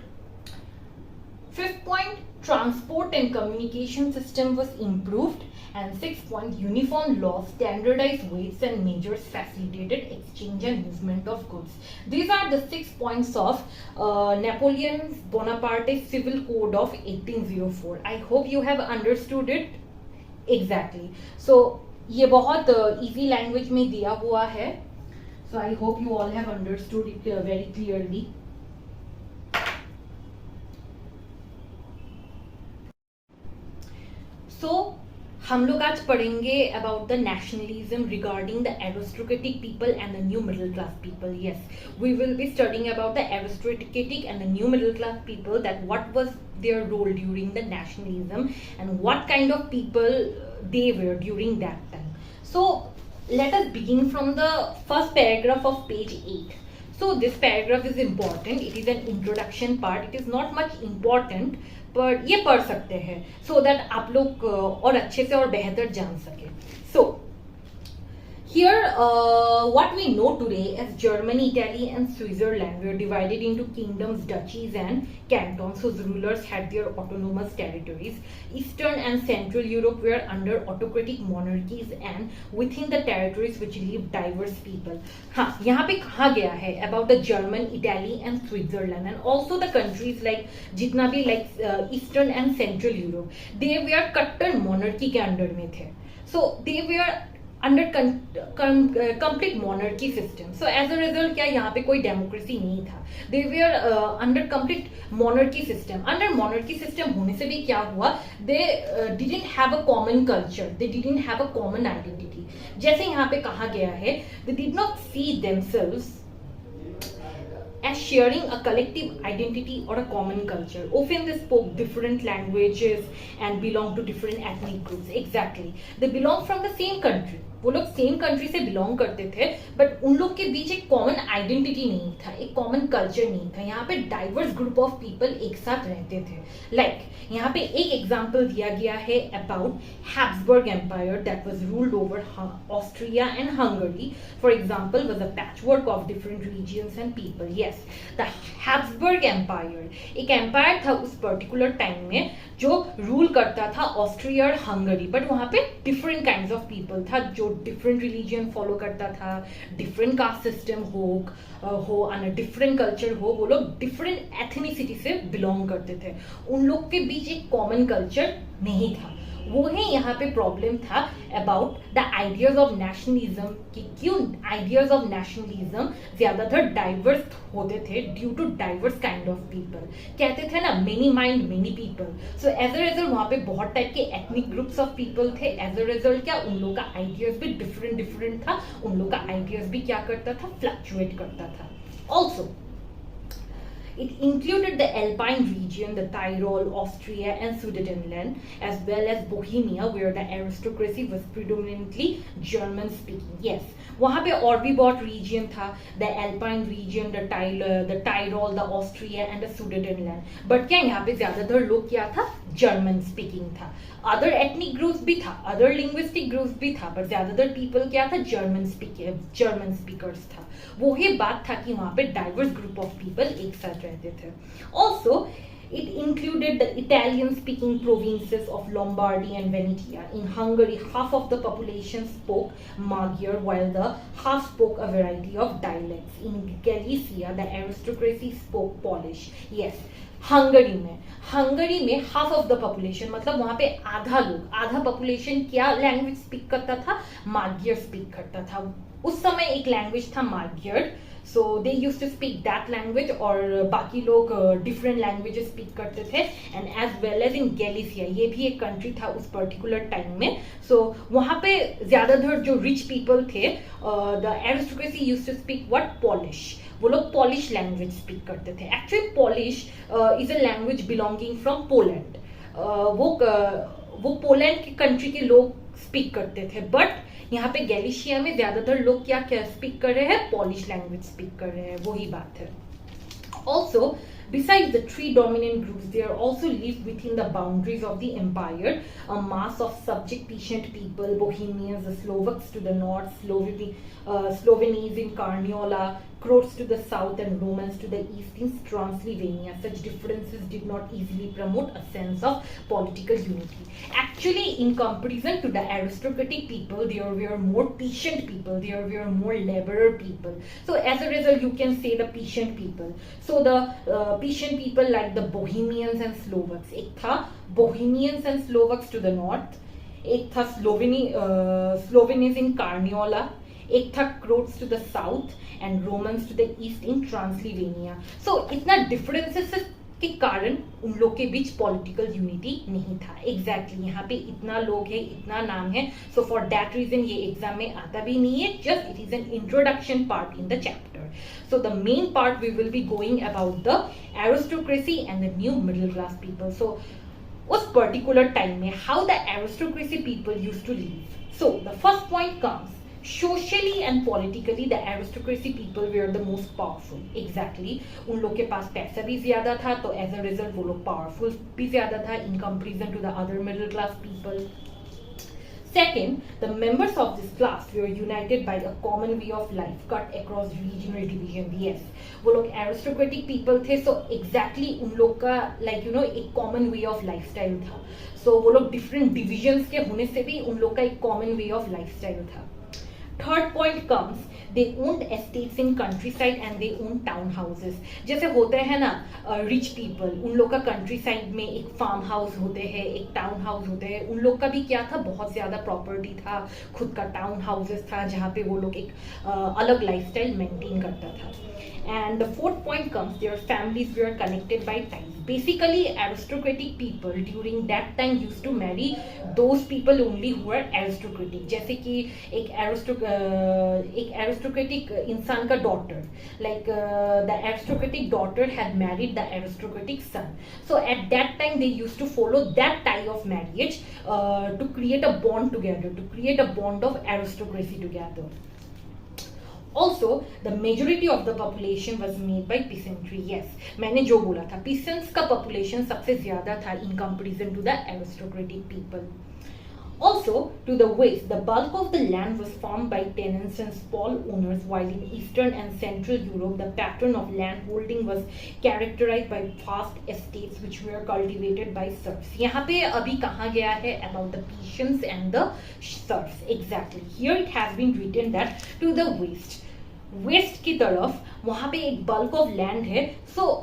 Fifth point, transport and communication system was improved. And sixth point, uniform laws, standardized weights and measures facilitated exchange and movement of goods. These are the 6 points of Napoleon Bonaparte's Civil Code of 1804. I hope you have understood it. Exactly. So ये बहुत easy language में दिया हुआ है. So I hope you all have understood it very clearly. So हम लोग आज पढ़ेंगे about the nationalism regarding the aristocratic people and the new middle class people. Yes, we will be studying about the aristocratic and the new middle class people, that what was their role during the nationalism and what kind of people they were during that time. So let us begin from the first paragraph of page 8. So this paragraph is important. It is an introduction part. It is not much important, पर ये पढ़ सकते हैं so that आप लोग और अच्छे से और बेहतर जान सके. So here what we know today as Germany, Italy and Switzerland were divided into kingdoms, duchies and cantons whose rulers had their autonomous territories. Eastern and Central Europe were under autocratic monarchies and within the territories which lived diverse people. हाँ, यहाँ पे कहा गया है about the German, Italy and Switzerland and also the countries like जितना भी like Eastern and Central Europe, they were कट्टर monarchy के under में थे. So they were under complete monarchy system. So as a result क्या यहाँ पे कोई democracy नहीं था. They were under complete monarchy system. Under monarchy system होने से भी क्या हुआ, they didn't have a common culture. They didn't have a common identity. जैसे यहाँ पे कहा गया है, they did not see themselves as sharing a collective identity or a common culture. Often they spoke different languages and belonged to different ethnic groups. Exactly. They belong from the same country. वो लोग same country से belong करते थे, but उन लोग के बीच एक common identity नहीं था, एक कॉमन कल्चर नहीं था. यहाँ पे डाइवर्स ग्रुप ऑफ पीपल एक साथ रहते थे. लाइक यहाँ पे एक एग्जांपल दिया गया है about Habsburg Empire that was ruled over Austria and Hungary. For example was a patchwork of different regions and people. Yes, the Habsburg Empire एक एम्पायर था उस पर्टिकुलर टाइम में जो रूल करता था ऑस्ट्रिया और हंगरी, बट वहां पे डिफरेंट काइंड्स ऑफ पीपल था जो डिफरेंट रिलीजन फॉलो करता था, डिफरेंट कास्ट सिस्टम हो और डिफरेंट कल्चर हो, वो लोग डिफरेंट एथनिसिटी से बिलोंग करते थे. उन लोग के बीच एक कॉमन कल्चर नहीं था. वो ही यहाँ पे प्रॉब्लम था about the ideas of nationalism, कि क्यों आइडियाज ऑफ नेशनलिज्म ज्यादातर डाइवर्स होते थे due to diverse kind of people. कहते थे ना, many mind many people. So as अ रिजल्ट वहाँ पे बहुत टाइप के एथनिक ग्रुप्स ऑफ पीपल थे. एज अ रिजल्ट क्या, उन लोग का आइडियाज भी डिफरेंट था, उन लोग का आइडियाज भी क्या करता था, फ्लक्चुएट करता था. Also It included the Alpine region, the Tyrol, Austria, and Sudetenland, as well as Bohemia, where the aristocracy was predominantly German speaking. Yes, वहाँ पे और भी बहुत region था, the Alpine region, the Tyrol, the Austria, and the Sudetenland. But क्या यहाँ पे ज़्यादातर लोग क्या था, German speaking था. Other ethnic groups भी था, other linguistic groups भी था, but ज़्यादातर people क्या था, German speakers था. वो ही बात था कि वहाँ पे diverse group of people एक साथ रहते थे. Also, it included the Italian-speaking provinces of Lombardy and Venetia. In Hungary, half of the population spoke Magyar, while the half spoke a variety of dialects. In Galicia, the aristocracy spoke Polish. Yes, Hungary में half of the population, मतलब वहां पे आधा population क्या language speak करता था, माग्यर speak करता था. उस समय एक लैंग्वेज था Magyar, so they used to speak that language, और बाकी लोग डिफरेंट लैंग्वेजेस स्पीक करते थे. And as well as in Galicia, ये भी एक कंट्री था उस पर्टिकुलर टाइम में. सो वहां पे ज्यादातर जो रिच पीपल थे, the aristocracy used to speak what, Polish. वो लोग पॉलिश लैंग्वेज स्पीक करते थे. Actually Polish is a language belonging from Poland. वो पोलैंड के कंट्री के लोग स्पीक करते थे, बट यहाँ पे गैलिशिया में ज्यादातर लोग क्या क्या स्पीक कर रहे हैं, पॉलिश लैंग्वेज स्पीक कर रहे हैं. वही बात है. Also, besides the three dominant groups, there also lived within the boundaries of the empire a mass of subject peasant people, Bohemians, the Slovaks to the north, Slovenes in Carniola, Croats to the south, and Romans to the east in Transylvania. Such differences did not easily promote a sense of political unity. Actually, in comparison to the aristocratic people, there were more peasant people, there were more laborer people. So as a result, you can say the peasant people. So the peasant people like the Bohemians and Slovaks. एक था Bohemians and Slovaks to the north, एक था Slovenes in Carniola, एक था Croats to the south, and Romans to the east in Transylvania. So इतना differences के कारण उन लोग के बीच पॉलिटिकल यूनिटी नहीं था. एग्जैक्टली यहाँ पे इतना लोग है, इतना नाम है, सो फॉर दैट रीजन ये एग्जाम में आता भी नहीं है. Just it is an introduction part in the chapter. So the main part we will be going about the aristocracy and the new middle class people. So उस particular time में how the aristocracy people used to live. So the first point comes, socially and politically the aristocracy people were the most powerful. Exactly, उन लोग के पास पैसा भी ज्यादा था, तो as a result वो लोग powerful भी ज्यादा था in comparison to the other middle class people. Second, the members of this class were united by a common way of life cut across regional division. Yes, वो लोग aristocratic people थे, so exactly उन लोग का like you know एक common way of lifestyle था. So वो लोग different divisions के होने से भी उन लोग का एक common way of lifestyle था. Third point comes, they owned estates in countryside and they owned town houses. जैसे होते हैं ना rich people, उन लोग का countryside में एक farm house होते हैं, एक town house होते हैं. उन लोग का भी क्या था, बहुत ज़्यादा property था, खुद का town houses था, जहाँ पे वो लोग एक अलग lifestyle maintain करता था. And the fourth point comes, their families were connected by ties. Basically, aristocratic people during that time used to marry those people only who were aristocratic. जैसे कि एक aristocratic इंसान का daughter, like the aristocratic daughter had married the aristocratic son. So at that time they used to follow that tie of marriage to create a bond together, to create a bond of aristocracy together. Also, the majority of the population was made by peasantry. Yes, मैंने जो बोला था, peasants का population सबसे ज़्यादा था in comparison to the aristocratic people. Also, to the west, the bulk of the land was farmed by tenants and small owners, while in Eastern and Central Europe, the pattern of land holding was characterized by vast estates which were cultivated by serfs. यहाँ पे अभी कहा गया है about the peasants and the serfs. Exactly. Here it has been written that to the west. West की तरफ वहां पे एक बल्क ऑफ लैंड है. सो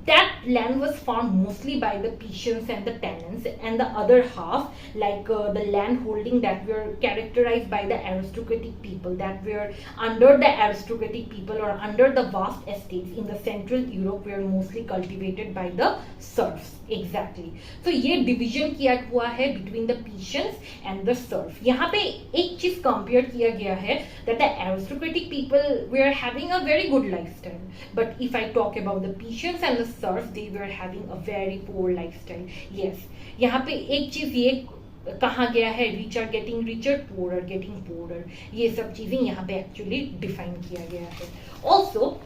that land was farmed mostly by the peasants and the tenants, and the other half like the land holding that were characterized by the aristocratic people, that were under the aristocratic people or under the vast estates in the Central Europe, were mostly cultivated by the serfs. Exactly. So ये division किया हुआ है between the peasants and the serf. यहाँ पे एक चीज compare किया गया है that the aristocratic people were having a very good lifestyle, but if I talk about the peasants and and the serfs, they were having a very poor lifestyle. Yes, यहाँ पे एक चीज ये कहा गया है, rich are getting richer, poor are getting poorer. ये सब चीजें यहाँ पे actually define किया गया है. Also,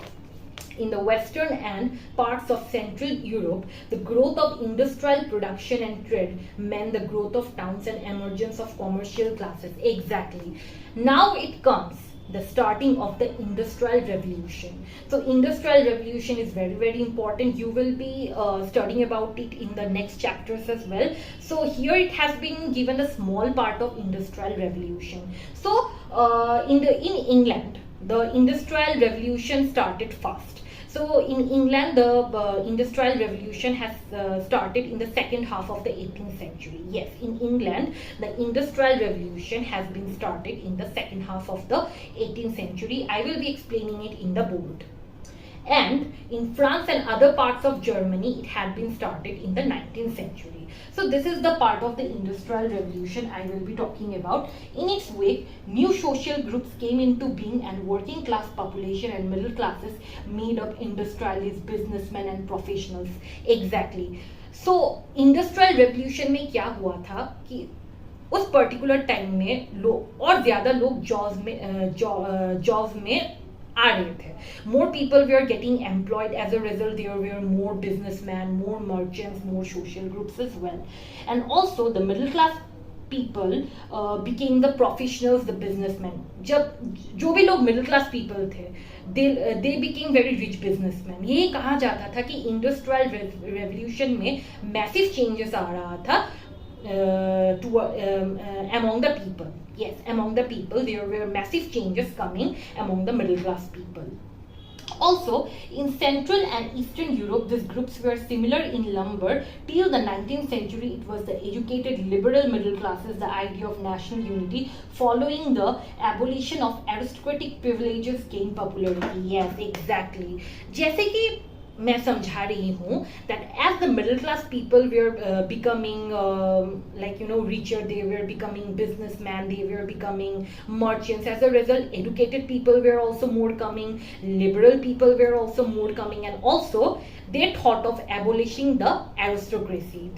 in the western and parts of Central Europe, the growth of industrial production and trade meant the growth of towns and emergence of commercial classes. Exactly. Now it comes the starting of the industrial revolution. So industrial revolution is very, very important. You will be studying about it in the next chapters as well. So here it has been given a small part of industrial revolution. So in England, the industrial revolution started fast. So in England, the industrial revolution has started in the second half of the 18th century. Yes, in England, the industrial revolution has been started in the second half of the 18th century. I will be explaining it in the board. And in France and other parts of Germany, it had been started in the 19th century. So this is the part of the industrial revolution I will be talking about. In its wake, new social groups came into being, and working class population and middle classes made up industrialists, businessmen and professionals. Exactly. So industrial revolution में क्या हुआ था कि उस particular time में लोग और ज्यादा लोग जॉब्स में आ रहे थे. More people were getting employed. As a result, there were more businessmen, more merchants, more social groups as well. And also the middle class people became the professionals, the businessmen. जब जो भी लोग middle class people थे, they became very rich businessmen. ये कहा जाता था कि industrial revolution में massive changes आ रहा था among the people. Yes, among the people there were massive changes coming among the middle class people. Also, in Central and Eastern Europe, these groups were similar in lumber. Till the 19th century, it was the educated liberal middle classes, the idea of national unity, following the abolition of aristocratic privileges gained popularity. Yes, exactly. जैसे कि मैं समझा रही हूँ that as the middle class people were becoming richer, they were becoming businessmen, they were becoming merchants. As a result, educated people were also more coming, liberal people were also more coming, and also they thought of abolishing the aristocracy.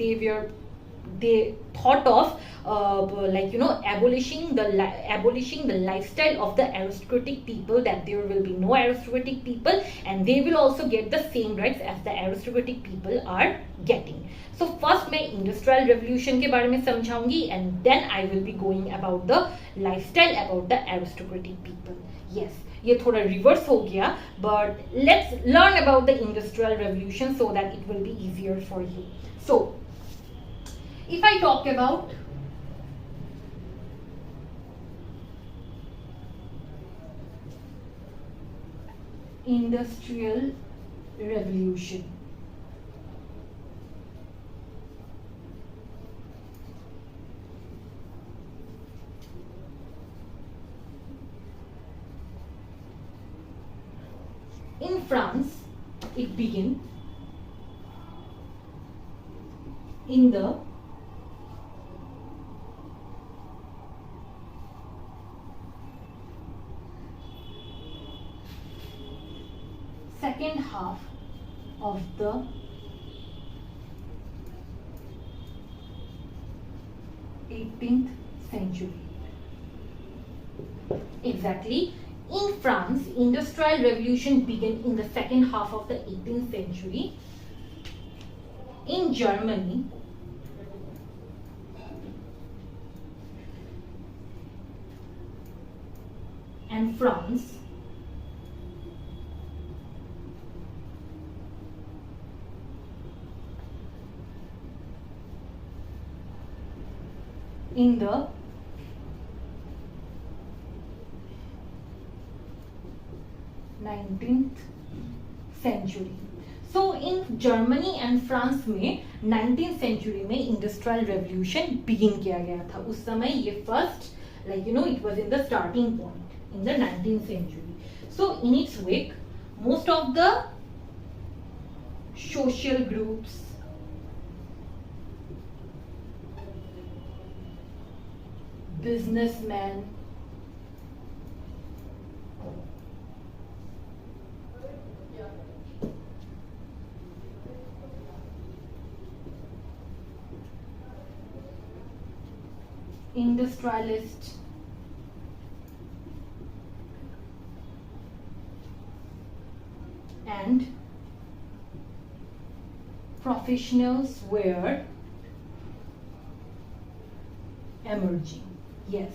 They thought of abolishing the lifestyle of the aristocratic people, that there will be no aristocratic people and they will also get the same rights as the aristocratic people are getting. So first मैं industrial revolution के बारे में समझाऊंगी and then I will be going about the lifestyle about the aristocratic people. Yes, ये थोड़ा reverse हो गया, but let's learn about the industrial revolution so that it will be easier for you. So if I talk about industrial revolution, in France it began in the second half of the 18th century. Exactly. In France, industrial revolution began in the second half of the 18th century. In Germany, and France, in the 19th century. So in Germany and France में 19th century में industrial revolution begin किया गया था. उस समय ये first it was in the starting point in the 19th century. So in its wake, most of the social groups, businessmen, industrialists and professionals were emerging. Yes,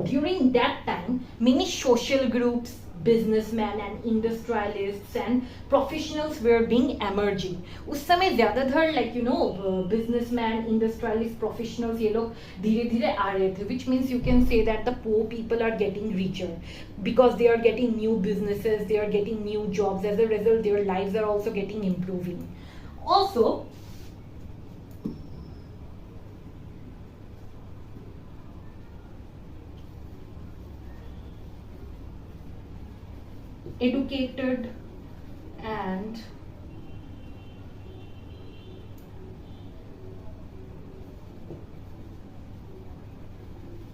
during that time many social groups, businessmen and industrialists and professionals were being emerging. उस समय ज़्यादातर like you know businessmen, industrialists, professionals ये लोग धीरे धीरे आ रहे थे, which means you can say that the poor people are getting richer because they are getting new businesses, they are getting new jobs. As a result, their lives are also getting improving. Also, educated and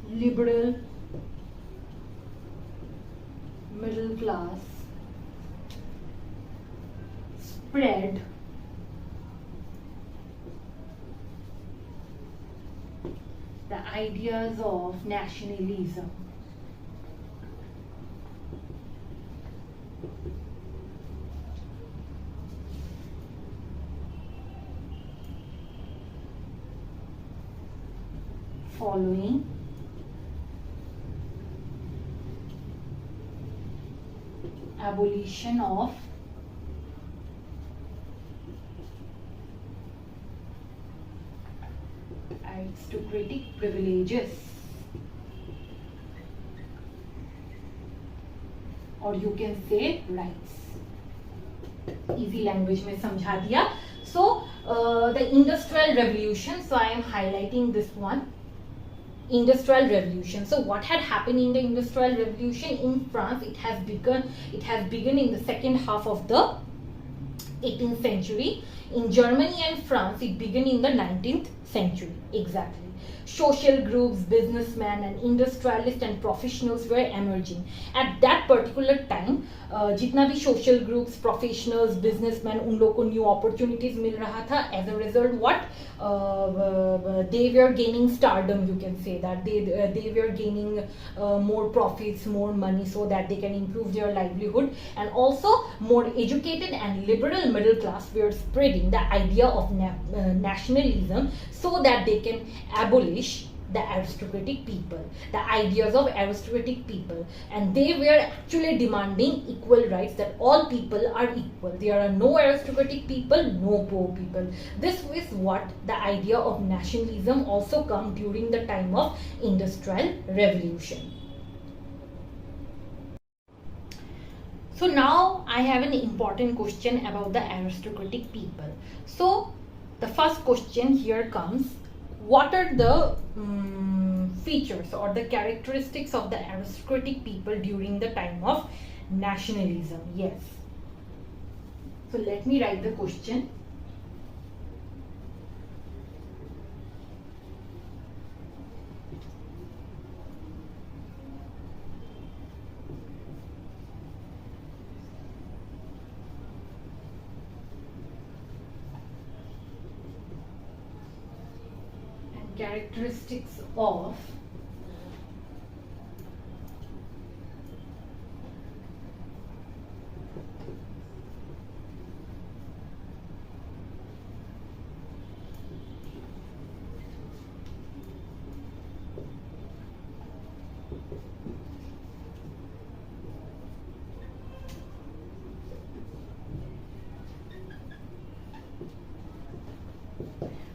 liberal middle class spread the ideas of nationalism. Following abolition of aristocratic privileges, or you can say rights. Easy language में समझा दिया. So the industrial revolution, so I am highlighting this one. Industrial revolution. So what had happened in the industrial revolution in France? It has begun in the second half of the 18th century. In Germany and France, it began in the 19th century. Exactly. Social groups, businessmen and industrialists and professionals were emerging. At that particular time, जितना भी social groups, professionals, businessmen, उन लोगों को new opportunities मिल रहा था. As a result, what they were gaining stardom. You can say that they were gaining more profits, more money, so that they can improve their livelihood. And also, more educated and liberal middle class were spreading the idea of nationalism, so that they can abolish the aristocratic people, the ideas of aristocratic people, and they were actually demanding equal rights, that all people are equal. There are no aristocratic people, no poor people. This is what the idea of nationalism also come during the time of industrial revolution. So now I have an important question about the aristocratic people. So the first question here comes: what are the features or the characteristics of the aristocratic people during the time of nationalism? Yes. So let me write the question. Characteristics of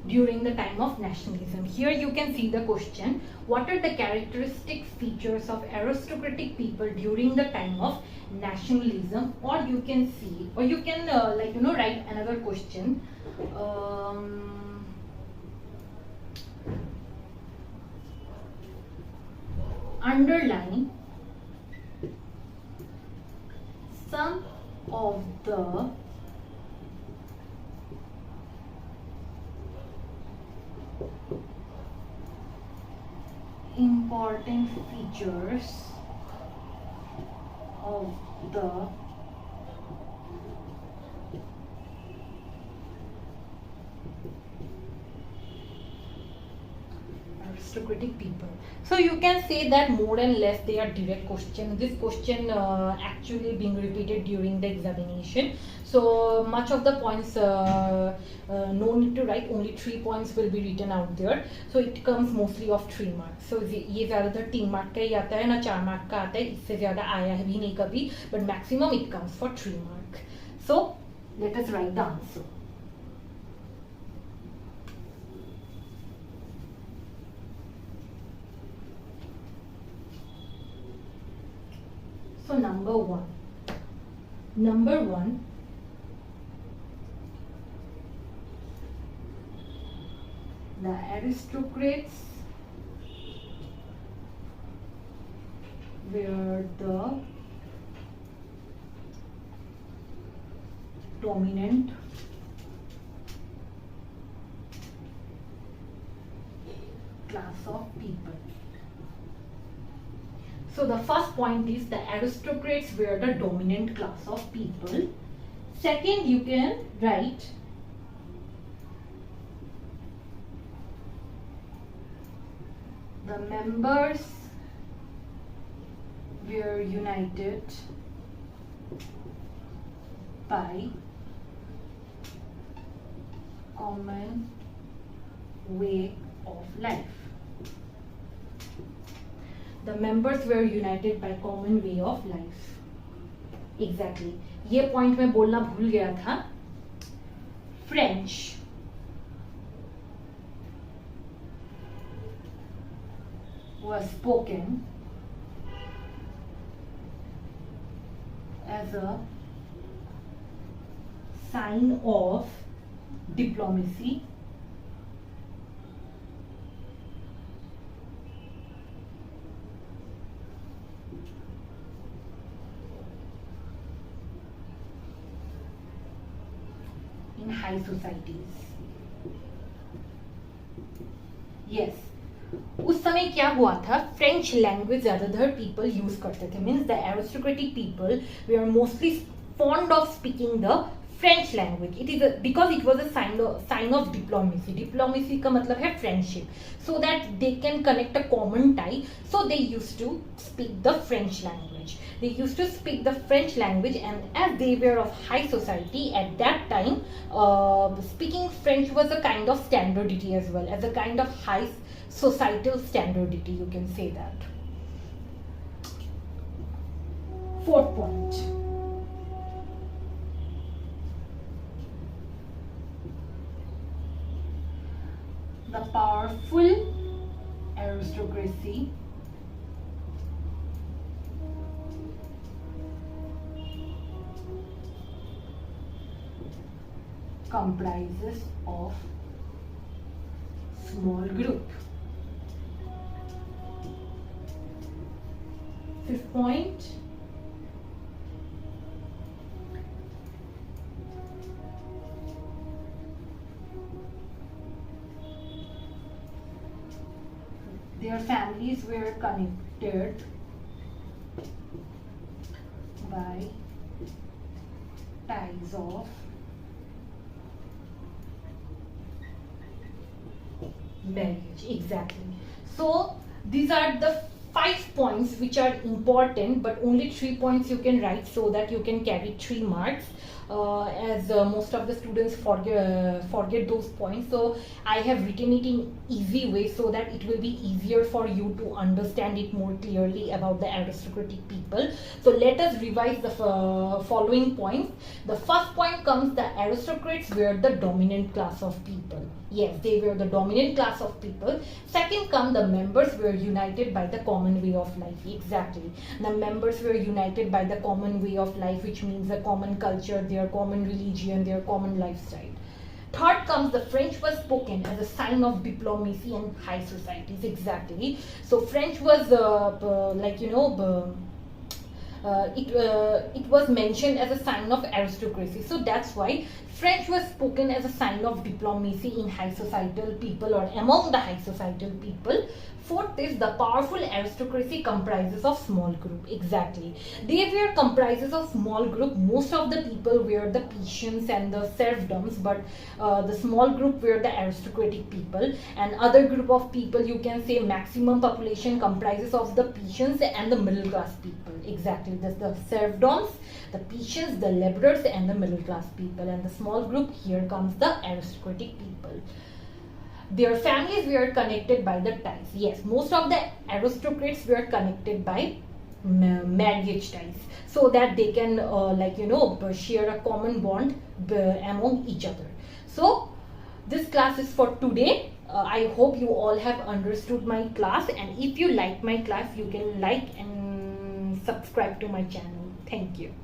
during the time of nationalism. Here you can see the question: what are the characteristic features of aristocratic people during the time of nationalism? Or you can see, or you can write another question. Underline some of the important features of the aristocratic people. So you can say that more and less they are direct question. This question actually being repeated during the examination. So much of the points no need to write, only 3 points will be written out there. So it comes mostly of 3 marks. So ये ज़्यादातर 3 mark का ही आता है ना 4 mark का आता है, इससे ज़्यादा आया है भी नहीं कभी, but maximum it comes for 3 mark. So let us write the answer. So number one, the aristocrats were the dominant class of people. So the first point is the aristocrats were the dominant class of people. Second, you can write the members were united by common way of life. The members were united by common way of life. Exactly. ये point मैं बोलना भूल गया था. French was spoken as a sign of diplomacy in high societies. Yes. उस समय क्या हुआ था, फ्रेंच लैंग्वेज ज्यादातर पीपल यूज करते थे, means the aristocratic people they are mostly fond of speaking the French language. It is because it was a sign of diplomacy. Diplomacy का मतलब है friendship, so that they can connect a common tie. So they use to speak the French language. They used to speak the French language, and as they were of high society at that time, speaking French was a kind of standardity as well, as a kind of high societal standardity, you can say that. Fourth point. The powerful aristocracy comprises of small group. Fifth point, their families were connected by ties of marriage. Exactly. So these are the 5 points which are important, but only 3 points you can write so that you can carry 3 marks. As most of the students forget those points, so I have written it in easy way so that it will be easier for you to understand it more clearly about the aristocratic people. So let us revise the following points. The first point comes, the aristocrats were the dominant class of people. Yes, they were the dominant class of people. Second come, the members were united by the common way of life. Exactly. The members were united by the common way of life, which means a common culture, their common religion, their common lifestyle. Third comes, the French was spoken as a sign of diplomacy and high societies. Exactly. So French was it was mentioned as a sign of aristocracy. So that's why French was spoken as a sign of diplomacy in high societal people or among the high societal people. Fourth is the powerful aristocracy comprises of small group. Exactly. They were comprises of small group. Most of the people were the peasants and the serfdoms, but the small group were the aristocratic people. And other group of people, you can say maximum population comprises of the peasants and the middle class people. Exactly. That's the serfdoms, the peasants, the laborers, and the middle class people. And the small group, here comes the aristocratic people. Their families were connected by the ties. Yes, most of the aristocrats were connected by marriage ties, so that they can share a common bond among each other. So this class is for today. I hope you all have understood my class, and if you like my class, you can like and subscribe to my channel. Thank you.